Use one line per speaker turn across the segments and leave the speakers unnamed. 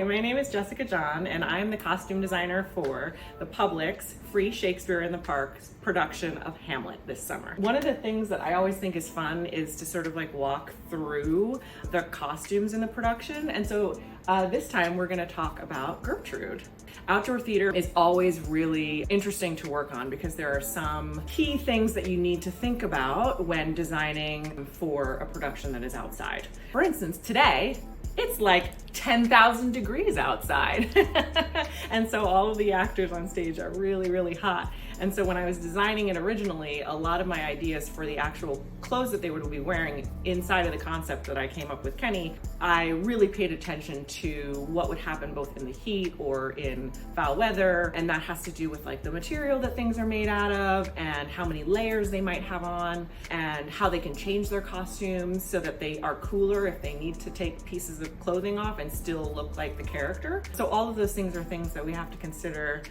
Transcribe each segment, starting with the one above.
Hi, my name is Jessica Jahn, and I'm the costume designer for the Public's free Shakespeare in the Park production of Hamlet this summer. One of the things that I always think is fun is to sort of like walk through the costumes in the production. And so this time we're gonna talk about Gertrude. Outdoor theater is always really interesting to work on because there are some key things that you need to think about when designing for a production that is outside. For instance, today, it's like 10,000 degrees outside. And so all of the actors on stage are really, really hot. And so when I was designing it originally, a lot of my ideas for the actual clothes that they would be wearing inside of the concept that I came up with Kenny, I really paid attention to what would happen both in the heat or in foul weather. And that has to do with like the material that things are made out of and how many layers they might have on and how they can change their costumes so that they are cooler if they need to take pieces of clothing off and still look like the character. So all of those things are things that we have to consider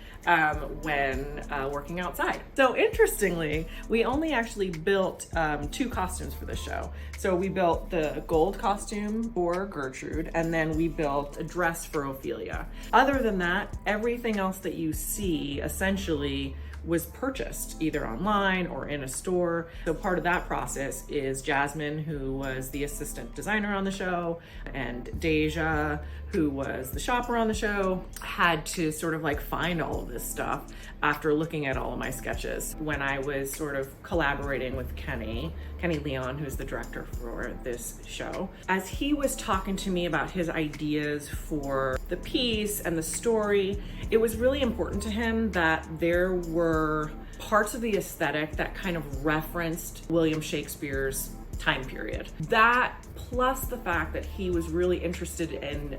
when working outside. So interestingly, we only actually built 2 costumes for the show. So we built the gold costume for Gertrude, and then we built a dress for Ophelia. Other than that, everything else that you see essentially was purchased either online or in a store. So part of that process is Jasmine, who was the assistant designer on the show, and Deijah, who was the shopper on the show, had to sort of like find all of this stuff after looking at all of my sketches. When I was sort of collaborating with Kenny Leon, who's the director for this show, as he was talking to me about his ideas for the piece and the story, it was really important to him that there were parts of the aesthetic that kind of referenced William Shakespeare's time period. That plus the fact that he was really interested in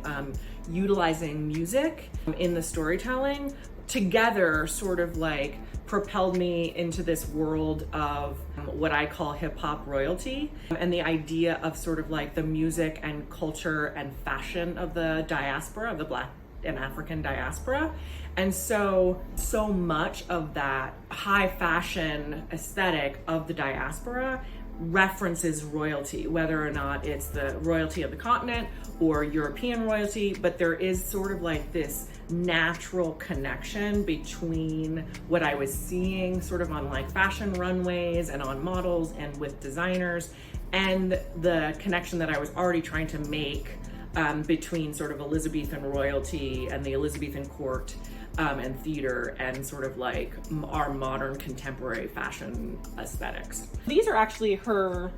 utilizing music in the storytelling together sort of like propelled me into this world of what I call hip hop royalty and the idea of sort of like the music and culture and fashion of the diaspora, of the Black and African diaspora. And so much of that high fashion aesthetic of the diaspora references royalty, whether or not it's the royalty of the continent or European royalty, but there is sort of like this natural connection between what I was seeing sort of on like fashion runways and on models and with designers, and the connection that I was already trying to make between sort of Elizabethan royalty and the Elizabethan court and theater and sort of like our modern contemporary fashion aesthetics. These are actually her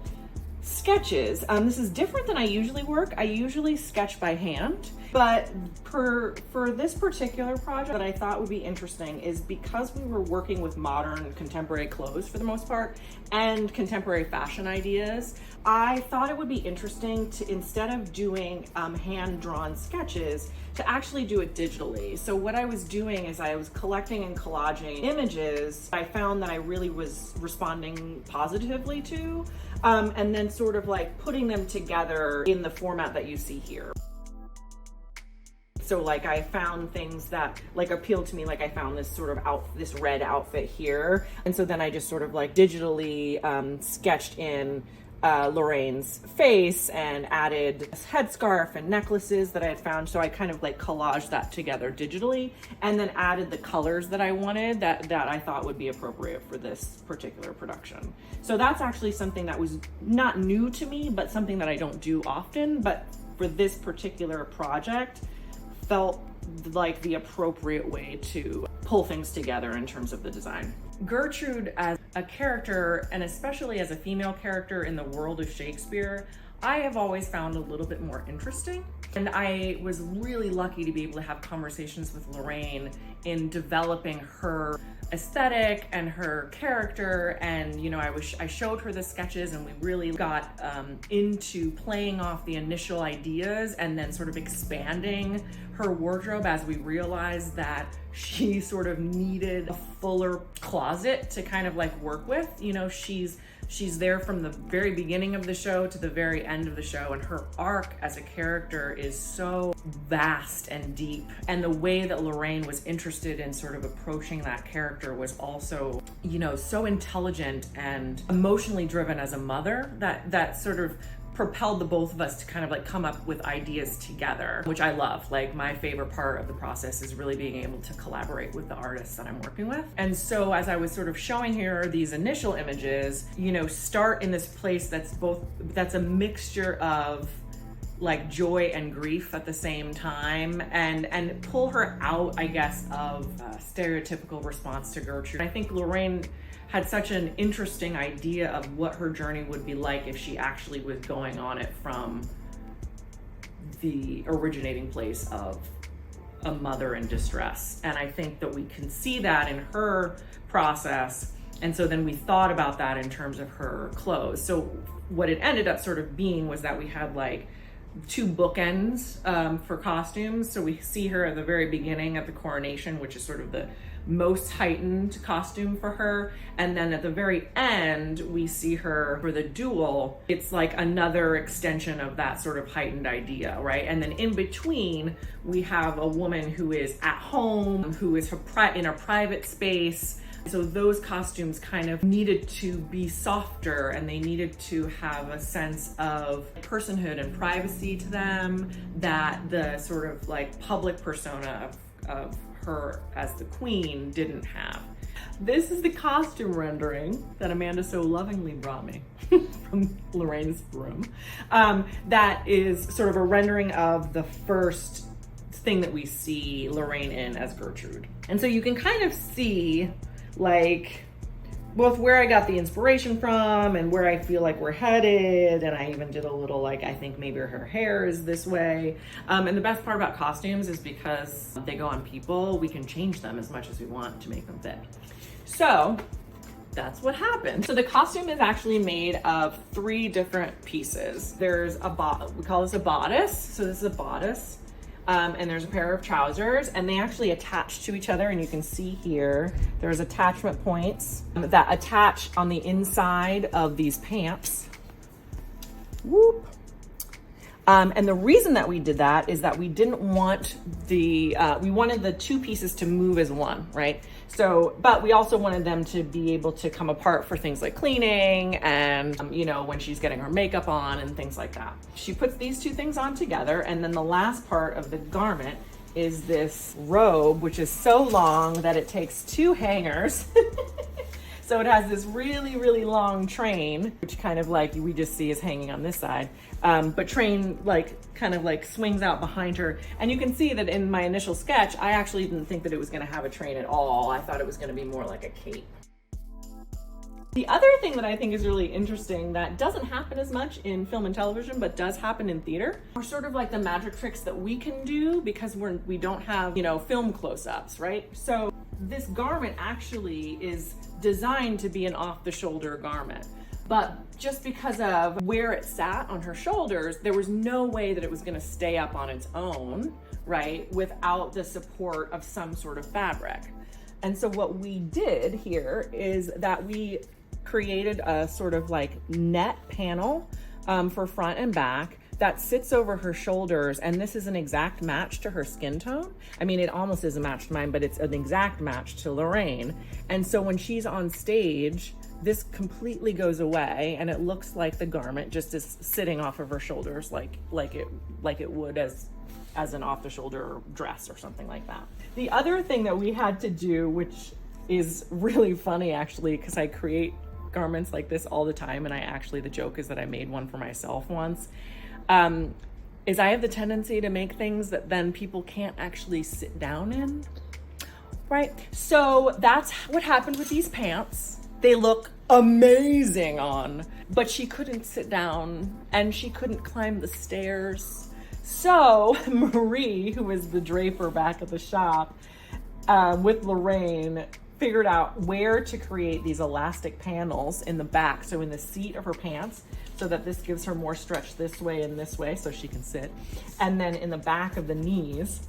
sketches. This is different than I usually work. I usually sketch by hand, but for this particular project that I thought would be interesting is because we were working with modern contemporary clothes for the most part and contemporary fashion ideas, I thought it would be interesting to, instead of doing hand-drawn sketches, to actually do it digitally. So what I was doing is I was collecting and collaging images I found that I really was responding positively to, and then sort of like putting them together in the format that you see here. So like I found things that like appealed to me, like I found this sort of this red outfit here. And so then I just sort of like digitally sketched in Lorraine's face and added this headscarf and necklaces that I had found. So I kind of like collaged that together digitally and then added the colors that I wanted that I thought would be appropriate for this particular production. So that's actually something that was not new to me, but something that I don't do often, but for this particular project felt like the appropriate way to pull things together in terms of the design. Gertrude as a character, and especially as a female character in the world of Shakespeare, I have always found a little bit more interesting. And I was really lucky to be able to have conversations with Lorraine in developing her aesthetic and her character. And you know, I showed her the sketches and we really got into playing off the initial ideas and then sort of expanding her wardrobe as we realized that she sort of needed a fuller closet to kind of like work with. You know, she's there from the very beginning of the show to the very end of the show, and her arc as a character is so vast and deep. And the way that Lorraine was interested in sort of approaching that character was also, you know, so intelligent and emotionally driven as a mother that sort of propelled the both of us to kind of like come up with ideas together, which I love. Like my favorite part of the process is really being able to collaborate with the artists that I'm working with. And so as I was sort of showing her these initial images, you know, start in this place that's a mixture of like joy and grief at the same time, and pull her out, I guess, of a stereotypical response to Gertrude. I think Lorraine had such an interesting idea of what her journey would be like if she actually was going on it from the originating place of a mother in distress. And I think that we can see that in her process. And so then we thought about that in terms of her clothes. So what it ended up sort of being was that we had like two bookends for costumes. So we see her at the very beginning at the coronation, which is sort of the most heightened costume for her. And then at the very end, we see her for the duel. It's like another extension of that sort of heightened idea, right? And then in between, we have a woman who is at home, who is in a private space. So those costumes kind of needed to be softer, and they needed to have a sense of personhood and privacy to them that the sort of like public persona of her as the queen didn't have. This is the costume rendering that Amanda so lovingly brought me from Lorraine's room. That is sort of a rendering of the first thing that we see Lorraine in as Gertrude. And so you can kind of see like both where I got the inspiration from and where I feel like we're headed. And I even did a little like, I think maybe her hair is this way. And the best part about costumes is because they go on people, we can change them as much as we want to make them fit. So that's what happened. So the costume is actually made of 3 different pieces. There's we call this a bodice. So this is a bodice. And there's a pair of trousers, and they actually attach to each other. And you can see here, there's attachment points that attach on the inside of these pants. Whoop. And the reason that we did that is that we didn't want we wanted the 2 pieces to move as one, right? So, but we also wanted them to be able to come apart for things like cleaning and, you know, when she's getting her makeup on and things like that. She puts these 2 things on together, and then the last part of the garment is this robe, which is so long that it takes 2 hangers. So it has this really, really long train, which kind of like we just see is hanging on this side. But train like kind of like swings out behind her. And you can see that in my initial sketch, I actually didn't think that it was gonna have a train at all. I thought it was gonna be more like a cape. The other thing that I think is really interesting that doesn't happen as much in film and television, but does happen in theater, are sort of like the magic tricks that we can do because we don't have, you know, film close-ups, right? So this garment actually is designed to be an off-the-shoulder garment. But just because of where it sat on her shoulders, there was no way that it was gonna stay up on its own, right, without the support of some sort of fabric. And so what we did here is that we created a sort of like net panel for front and back that sits over her shoulders, and this is an exact match to her skin tone. I mean, it almost is a match to mine, but it's an exact match to Lorraine. And so when she's on stage, this completely goes away, and it looks like the garment just is sitting off of her shoulders like it would as an off-the-shoulder dress or something like that. The other thing that we had to do, which is really funny actually, because I create garments like this all the time, and the joke is that I made one for myself once, is I have the tendency to make things that then people can't actually sit down in, right? So that's what happened with these pants. They look amazing on, but she couldn't sit down and she couldn't climb the stairs. So Marie, who is the draper back at the shop, with Lorraine, figured out where to create these elastic panels in the back, so in the seat of her pants, so that this gives her more stretch this way and this way so she can sit, and then in the back of the knees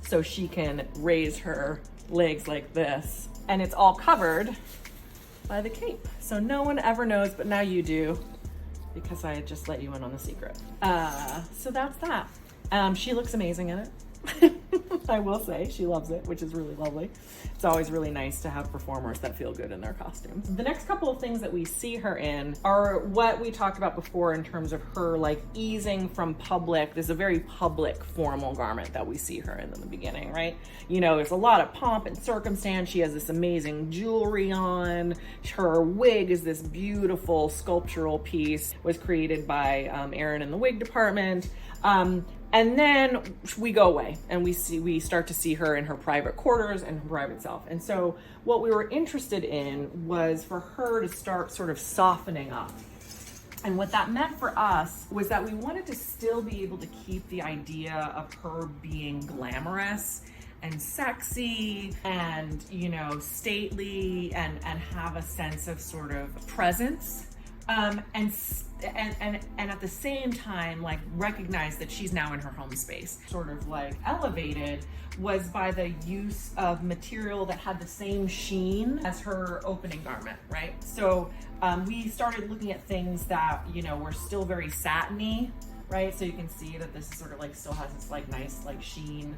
so she can raise her legs like this, and it's all covered by the cape, so no one ever knows, but now you do, because I just let you in on the secret. So that's that. She looks amazing in it. I will say she loves it, which is really lovely. It's always really nice to have performers that feel good in their costumes. The next couple of things that we see her in are what we talked about before in terms of her like easing from public. There's a very public formal garment that we see her in the beginning, right? You know, there's a lot of pomp and circumstance. She has this amazing jewelry on. Her wig is this beautiful sculptural piece, was created by Earon in the wig department. And then we go away and we start to see her in her private quarters and her private self. And so what we were interested in was for her to start sort of softening up. And what that meant for us was that we wanted to still be able to keep the idea of her being glamorous and sexy and, you know, stately and have a sense of sort of presence. And at the same time, like, recognize that she's now in her home space. Sort of like elevated was by the use of material that had the same sheen as her opening garment, right? So we started looking at things that, you know, were still very satiny, right? So you can see that this sort of like still has this like nice like sheen.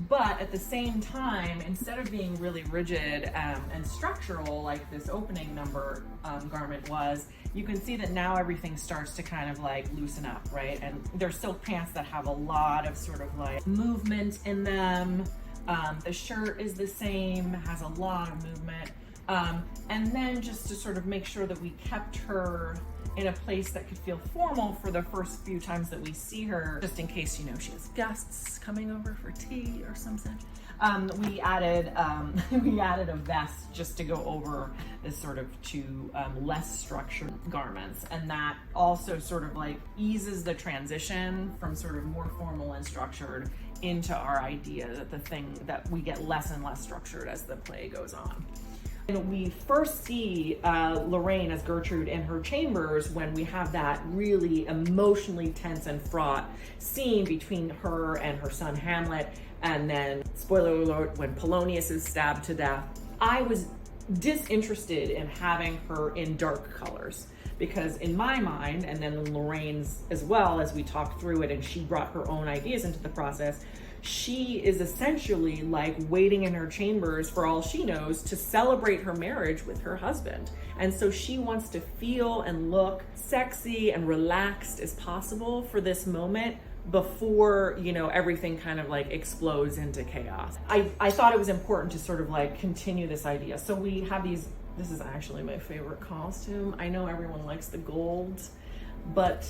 But at the same time, instead of being really rigid and structural like this opening number garment was, you can see that now everything starts to kind of like loosen up, right? And they're silk pants that have a lot of sort of like movement in them. The shirt is the same, has a lot of movement. And then just to sort of make sure that we kept her in a place that could feel formal for the first few times that we see her, just in case, you know, she has guests coming over for tea or something. We added a vest just to go over this sort of two less structured garments, and that also sort of like eases the transition from sort of more formal and structured into our idea that the thing that we get less and less structured as the play goes on. And we first see Lorraine as Gertrude in her chambers when we have that really emotionally tense and fraught scene between her and her son Hamlet, and then, spoiler alert, when Polonius is stabbed to death. I was disinterested in having her in dark colors because in my mind, and then Lorraine's as well, as we talked through it and she brought her own ideas into the process, she is essentially like waiting in her chambers, for all she knows, to celebrate her marriage with her husband. And so she wants to feel and look sexy and relaxed as possible for this moment before, you know, everything kind of like explodes into chaos. I thought it was important to sort of like continue this idea. So we have these, this is actually my favorite costume. I know everyone likes the gold, but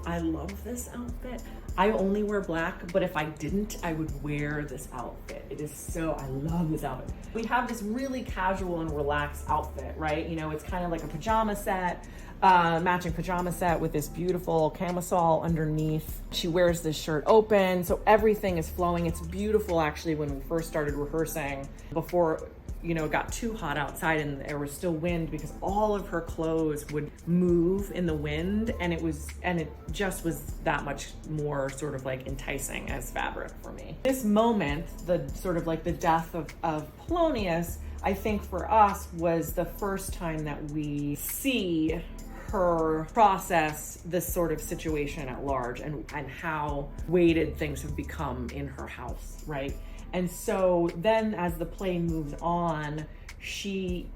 I love this outfit. I only wear black, but if I didn't, I would wear this outfit. It is so, I love this outfit. We have this really casual and relaxed outfit, right? You know, it's kind of like a pajama set, matching pajama set with this beautiful camisole underneath. She wears this shirt open, so everything is flowing. It's beautiful, actually, when we first started rehearsing, before, you know, it got too hot outside and there was still wind, because all of her clothes would move in the wind, and it just was that much more sort of like enticing as fabric for me. This moment, the sort of like the death of Polonius, I think for us was the first time that we see her process this sort of situation at large and how weighted things have become in her house, right? And so then as the play moves on, she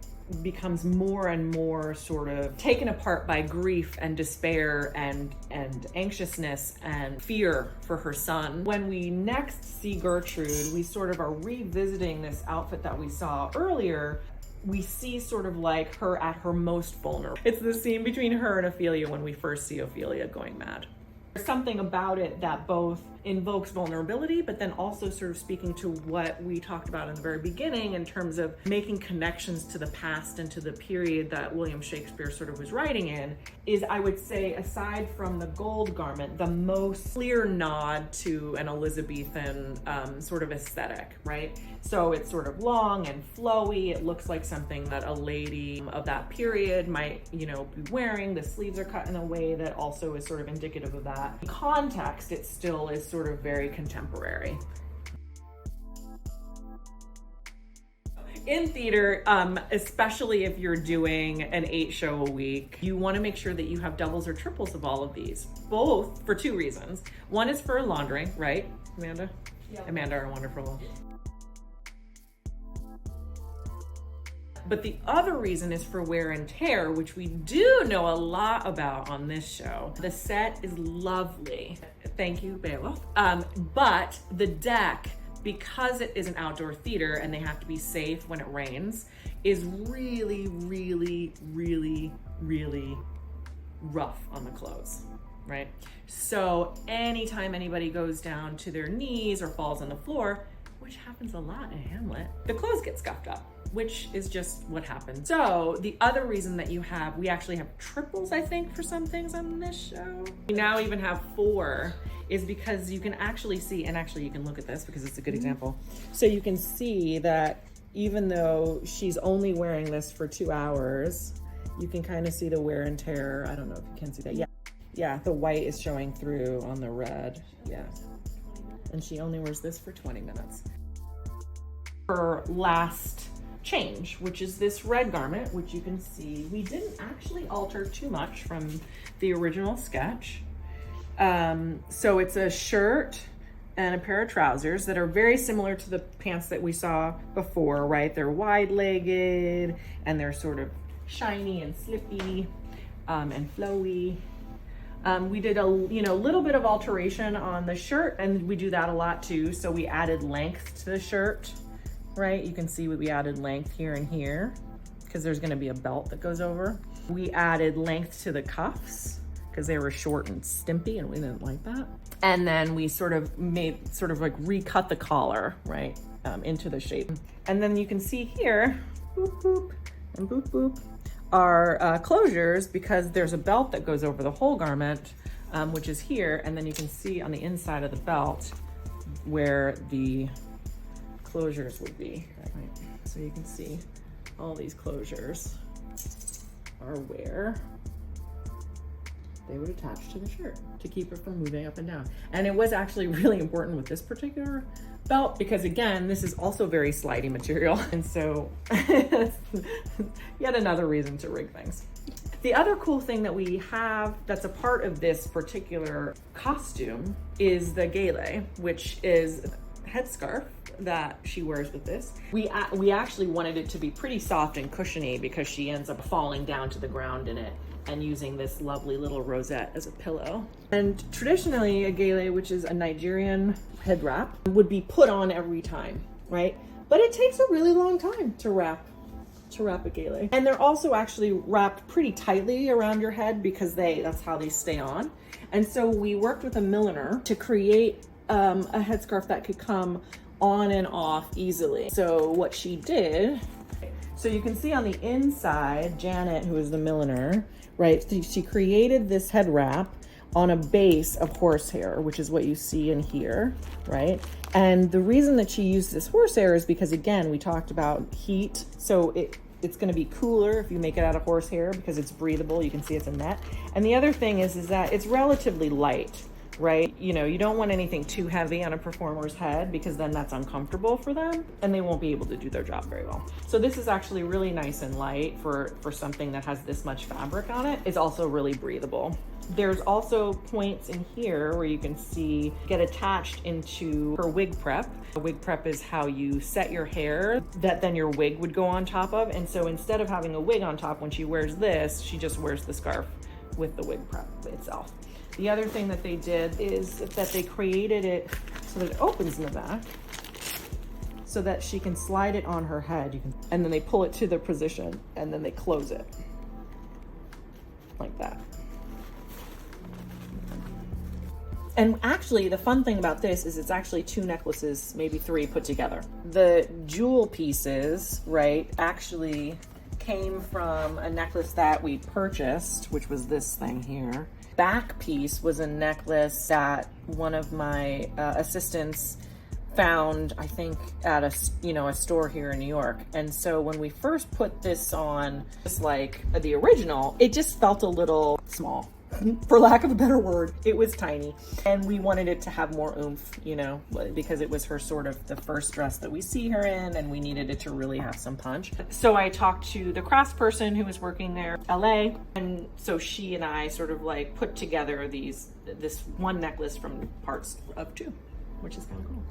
becomes more and more sort of taken apart by grief and despair and anxiousness and fear for her son. When we next see Gertrude, we sort of are revisiting this outfit that we saw earlier. We see sort of like her at her most vulnerable. It's the scene between her and Ophelia when we first see Ophelia going mad. There's something about it that both invokes vulnerability, but then also sort of speaking to what we talked about in the very beginning in terms of making connections to the past and to the period that William Shakespeare sort of was writing in, is, I would say, aside from the gold garment, the most clear nod to an Elizabethan sort of aesthetic, right? So it's sort of long and flowy. It looks like something that a lady of that period might, you know, be wearing. The sleeves are cut in a way that also is sort of indicative of that. In context, it still is sort of very contemporary. In theater, especially if you're doing an 8-show a week, you want to make sure that you have doubles or triples of all of these, both for two reasons. One is for laundering, right, Amanda? Amanda are wonderful. But the other reason is for wear and tear, which we do know a lot about on this show. The set is lovely. Thank you, Beowulf. But the deck, because it is an outdoor theater and they have to be safe when it rains, is really, really, really, really rough on the clothes, right? So anytime anybody goes down to their knees or falls on the floor, which happens a lot in Hamlet, the clothes get scuffed up, which is just what happens. So the other reason that we actually have triples, I think, for some things on this show. We now even have 4, is because you can actually see, and actually you can look at this because it's a good example. So you can see that even though she's only wearing this for 2 hours, you can kind of see the wear and tear. I don't know if you can see that. Yeah, the white is showing through on the red. Yeah. And she only wears this for 20 minutes. Her last change, which is this red garment, which you can see we didn't actually alter too much from the original sketch. So it's a shirt and a pair of trousers that are very similar to the pants that we saw before, right? They're wide-legged and they're sort of shiny and slippy and flowy. We did a little bit of alteration on the shirt, and we do that a lot too. So we added length to the shirt, right? You can see we added length here and here because there's going to be a belt that goes over. We added length to the cuffs because they were short and stimpy and we didn't like that. And then we sort of recut the collar, right, into the shape. And then you can see here, boop, boop, and boop, boop, are closures because there's a belt that goes over the whole garment, which is here. And then you can see on the inside of the belt where the closures would be, right? So you can see all these closures are where they would attach to the shirt to keep it from moving up and down. And it was actually really important with this particular belt because, again, this is also very slidey material. And so yet another reason to rig things. The other cool thing that we have that's a part of this particular costume is the gele, which is a headscarf that she wears with this. We actually wanted it to be pretty soft and cushiony because she ends up falling down to the ground in it and using this lovely little rosette as a pillow. And traditionally a gele, which is a Nigerian head wrap, would be put on every time, right? But it takes a really long time to wrap a gele. And they're also actually wrapped pretty tightly around your head because that's how they stay on. And so we worked with a milliner to create a headscarf that could come on and off easily. So what she did, so you can see on the inside, Janet, who is the milliner, right? She created this head wrap on a base of horsehair, which is what you see in here, right? And the reason that she used this horsehair is because, again, we talked about heat. So it's going to be cooler if you make it out of horsehair because it's breathable. You can see it's a net. And the other thing is that it's relatively light, right? You know, you don't want anything too heavy on a performer's head because then that's uncomfortable for them and they won't be able to do their job very well. So this is actually really nice and light for something that has this much fabric on it. It's also really breathable. There's also points in here where you can see get attached into her wig prep. A wig prep is how you set your hair that then your wig would go on top of. And so instead of having a wig on top, when she wears this, she just wears the scarf with the wig prep itself. The other thing that they did is that they created it so that it opens in the back so that she can slide it on her head. And then they pull it to the position and then they close it like that. And actually, the fun thing about this is it's actually 2 necklaces, maybe 3 put together. The jewel pieces, right, actually came from a necklace that we purchased, which was this thing here. Back piece was a necklace that one of my assistants found, I think, at a store here in New York. And so when we first put this on, just like the original, it just felt a little small. For lack of a better word, it was tiny. And we wanted it to have more oomph, you know, because it was her sort of the first dress that we see her in, and we needed it to really have some punch. So I talked to the craftsperson who was working there, LA, and so she and I sort of like put together this one necklace from parts of 2, which is kind of cool.